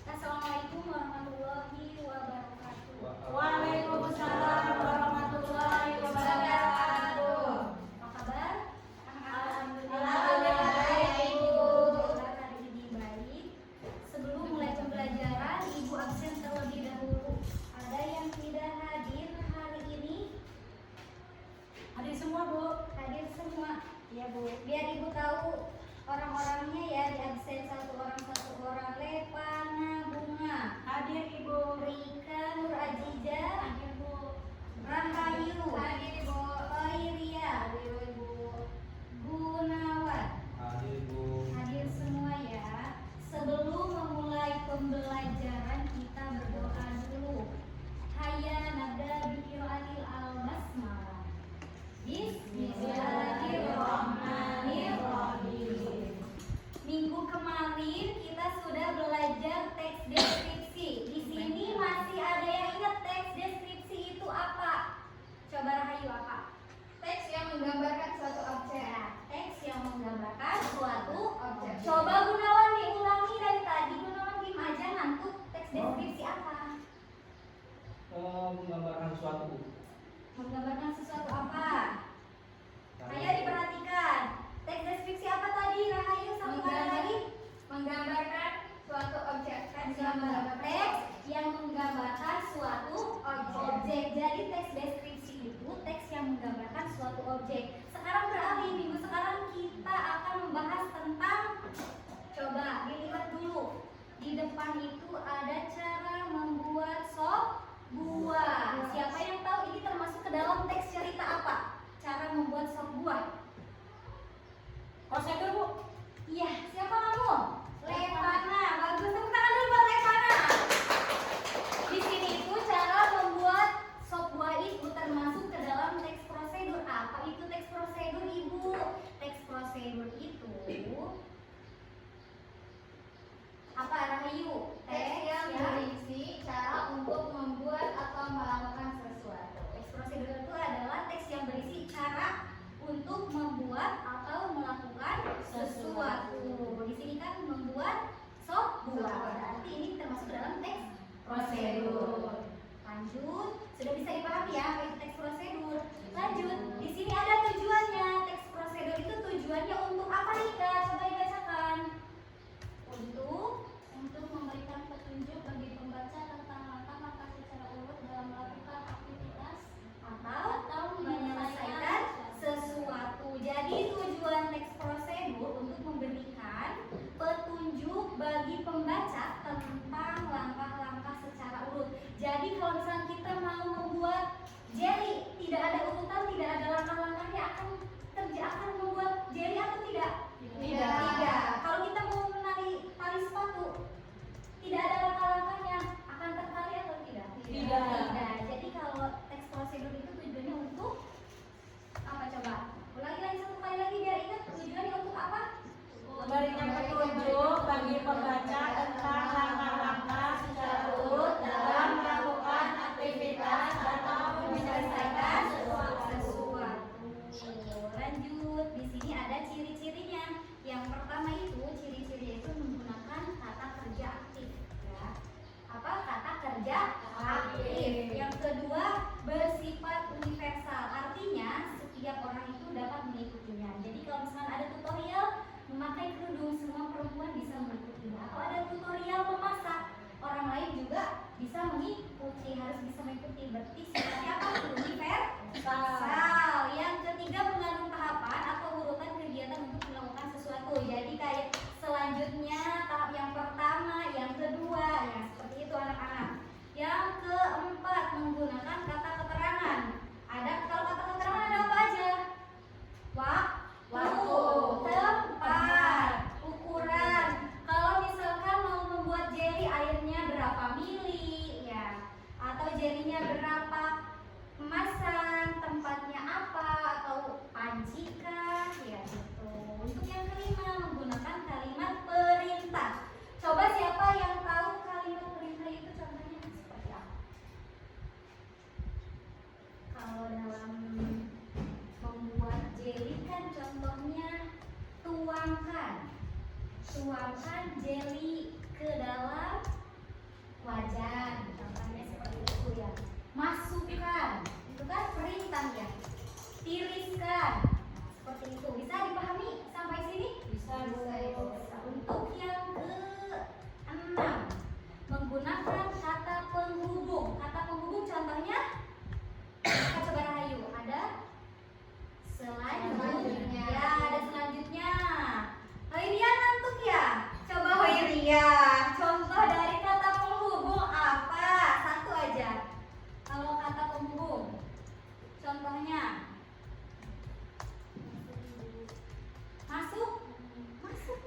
Assalamualaikum warahmatullahi wabarakatuh. Waalaikumsalam warahmatullahi wabarakatuh. Apa kabar? Alhamdulillah baik, Ibu. Semoga hari ini baik. Sebelum mulai pembelajaran, Ibu absen terlebih dahulu. Ada yang tidak hadir hari ini? Hadir semua, Bu. Hadir semua. Ya, Bu. Biar Ibu tahu orang-orangnya ya, di absen satu orang. Lepana Bunga. Hadir, Ibu. Rika Nur Aziza. Hadir, Bu. Rahayu. Hadir, Ibu. Oiria. Hadir, Ibu. Gunawan. Hadir, Bu. Hadir semua ya. Sebelum memulai pembelajaran kita berdoa dulu. Hayya nabda biqiraatil al-basmalah. Bismillahirrahmanirrahim. Minggu kemarin kita sudah belajar teks deskripsi. Di sini masih ada yang ingat teks deskripsi itu apa? Coba Rahayu apa? Teks yang menggambarkan suatu objek. Ya, teks yang menggambarkan suatu Objek. Coba Gunawan diulangi dari tadi. Gunawan diem aja ngantuk. Teks deskripsi apa? Menggambarkan suatu. Menggambarkan sesuatu apa? Ayo diperhatikan. Teks deskripsi apa tadi Rahayu? Satu kali lagi. Menggambarkan suatu objek. Teks yang menggambarkan suatu objek. Jadi teks deskripsi itu teks yang menggambarkan suatu objek. Sekarang beralih, minggu sekarang kita akan membahas tentang, coba dilihat dulu. Di depan itu ada cara membuat sop buah. Siapa yang tahu ini termasuk ke dalam teks cerita apa? Cara membuat sop buah. Prosedur, Bu. Iya, siapa kamu? Lepana. Bagus, tepuk tangan dulu buat Lepana. Di sini itu cara membuat sop buah itu termasuk ke dalam teks prosedur. Apa itu teks prosedur, Ibu? Teks prosedur itu apa, Rahayu? Teks yang berisi cara untuk membuat atau melakukan sesuatu. Teks prosedur itu adalah teks yang berisi cara untuk membuat atau melakukan sesuatu. Di sini kan membuat sop buah. Berarti ini termasuk dalam teks prosedur. Lanjut, sudah bisa dipahami ya apa itu teks prosedur. Lanjut, di sini ada tujuannya. Teks prosedur itu tujuannya untuk apa, Rika? Coba dibacakan. Untuk memberikan petunjuk bagi pembaca tentang langkah-langkah secara urut dalam melakukan aktivitas atau menyelesaikan sesuatu. Jadi tujuan teks prosedur untuk memberikan petunjuk bagi pembaca tentang langkah-langkah secara urut. Jadi kalau misalnya kita mau membuat jelly, tidak ada urutan, tidak ada langkah-langkahnya, akan membuat jelly atau tidak? Tidak. Kalau kita mau menari tali sepatu, tidak ada langkah-langkahnya, akan tertali atau tidak? Tidak. Jadi kalau teks prosedur itu tujuannya untuk apa, coba? Ulangi lagi satu kali lagi biar ingat tujuannya untuk apa? Memberikan petunjuk bagi pembaca tentang langkah-langkah secara urut dalam melakukan aktivitas atau Menyelesaikan sesuatu. Lanjut, di sini ada ciri-cirinya. Yang pertama itu ciri-cirinya itu menggunakan kata kerja aktif. Ya. Apa kata kerja aktif? Yang kedua bersifat universal. Artinya setiap orang itu dapat mengikutinya. Jadi kalau misalnya ada tutorial memakai kerudung, semua perempuan bisa mengikutinya. Atau ada tutorial memasak, orang lain juga bisa mengikuti, harus bisa mengikuti. Berarti sifatnya apa? Universal. Yang ketiga mengandung tahapan atau urutan kegiatan untuk melakukan sesuatu. Jadi kayak selanjutnya tahap yang pertama, yang kedua, ya seperti itu anak-anak. Yang keempat menggunakan kata keterangan. Kalau kata keterangan ada apa aja? Waktu, tempat, ukuran. Kalau misalkan mau membuat jelly, airnya berapa mili, ya, atau jelinya berapa tiriskan ya. Tiriskan. Seperti itu. Bisa dipahami sampai sini? Bisa, Bu. Untuk yang ke-6, menggunakan kata penghubung. Kata penghubung contohnya kita coba rahayu. Ada selanjutnya. Ya, ada selanjutnya. Hoiria ngantuk ya? Coba Hoiria. Contoh dari kata penghubung apa? Satu aja. Kalau kata penghubung, contohnya masuk, masuk.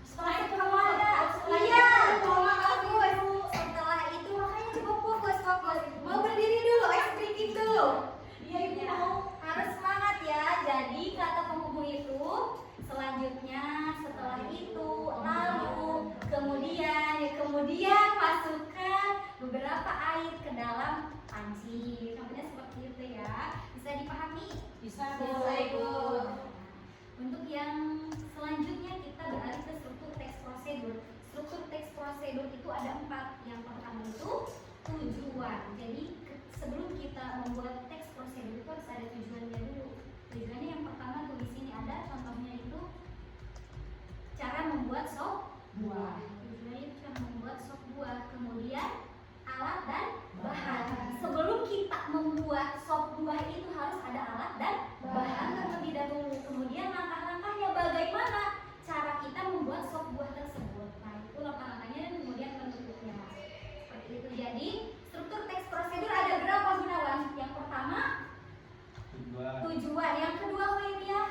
Setelah itu kemana? Iya, bagus. Setelah itu makanya coba fokus. Mau berdiri dulu, breathing dulu. Iya, ibu mau. Harus semangat ya. Jadi kata penghubung itu selanjutnya, setelah itu, lalu, kemudian masukkan beberapa air ke dalam panci. Contohnya seperti itu ya. Bisa dipahami? Bisa, Ibu. Untuk yang selanjutnya kita beralih ke struktur teks prosedur. Struktur teks prosedur itu ada 4. Yang pertama itu tujuan. Jadi sebelum kita membuat teks prosedur itu harus ada tujuannya dulu. Tujuannya yang pertama tuh di sini ada contohnya itu cara membuat sop buah. Tujuannya itu cara membuat sop buah. Kemudian alat dan bahan. Sebelum kita membuat sop buah itu harus ada alat dan bahan terlebih dahulu. Kemudian langkah-langkahnya bagaimana cara kita membuat sop buah tersebut. Nah, itu langkah-langkahnya dan kemudian bentuknya. Seperti itu. Jadi, struktur teks prosedur ada berapa, Gunawan? Yang pertama, tujuan. Yang kedua, Hoiria,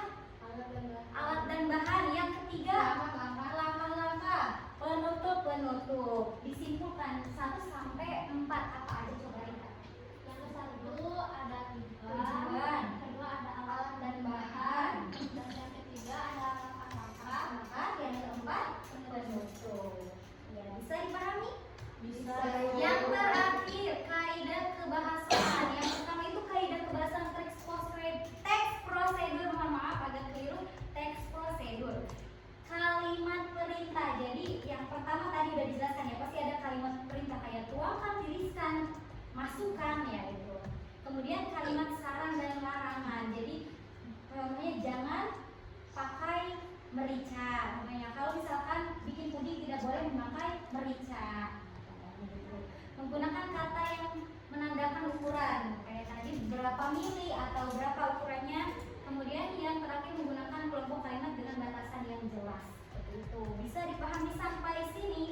alat dan bahan. Yang ketiga, langkah-langkah. Penutup. Disimpulkan 1 sampai 4 apa aja coba lihat. Yang ke-1 ada Tujuan. yang kedua ada alat dan bahan, dan yang ketiga ada langkah-langkah. Maka yang keempat, penutup. Ya, bisa dipahami? Bisa. Yang terakhir, kaidah kebahasaan. Yang pertama itu kaidah kebahasaan teks prosedur. Mohon maaf agak keliru. Teks prosedur. Kalimat perintah. Jadi yang pertama tadi udah dijelaskan ya, pasti ada kalimat perintah kayak tuangkan, tiriskan, masukkan ya itu. Kemudian kalimat saran dan larangan. Jadi namanya jangan pakai merica. Namanya kalau misalkan bikin puding tidak boleh memakai merica. Menggunakan kata yang menandakan ukuran kayak tadi berapa mili atau berapa ukurannya. Kemudian yang terakhir menggunakan kelompok kalimat dengan batasan yang jelas. Seperti itu. Bisa dipahami sampai sini?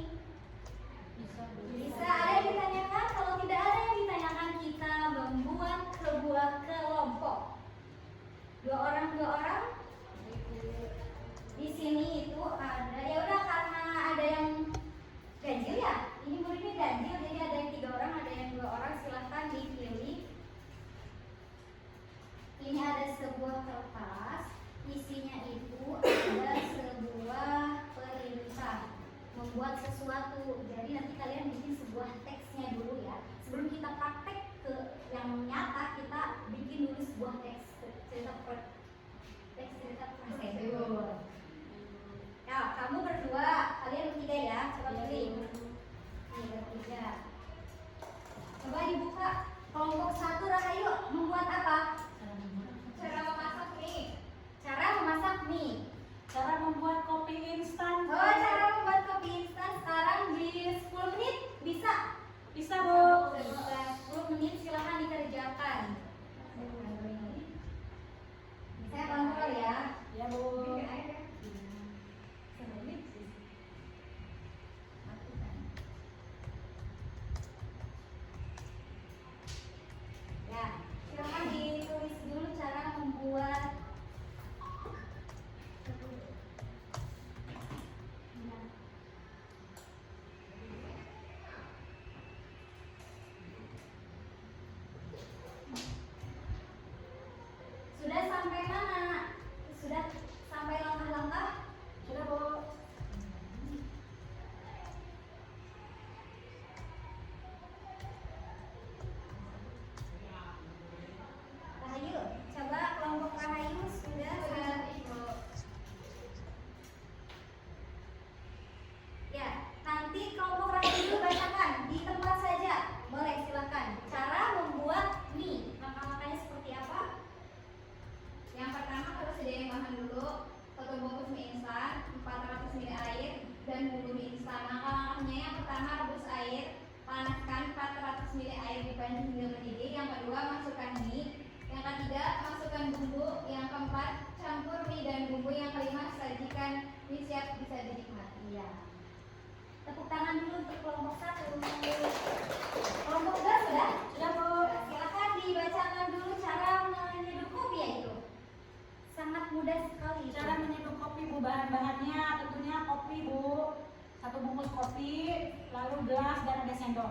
Bisa. Ada yang ditanyakan? Kalau tidak ada yang ditanyakan, kita membuat sebuah kelompok. 2 orang. Di sini itu ada. Ya udah karena ada yang ganjil ya. Ini muridnya ganjil, jadi ada yang 3 orang, ada yang 2 orang. Silahkan dipilih. Ini ada sebuah kertas, isinya itu ada sebuah perintah membuat sesuatu. Jadi nanti kalian bikin sebuah Ini siap bisa dinikmati. Iya. Tepuk tangan dulu untuk kelompok 1.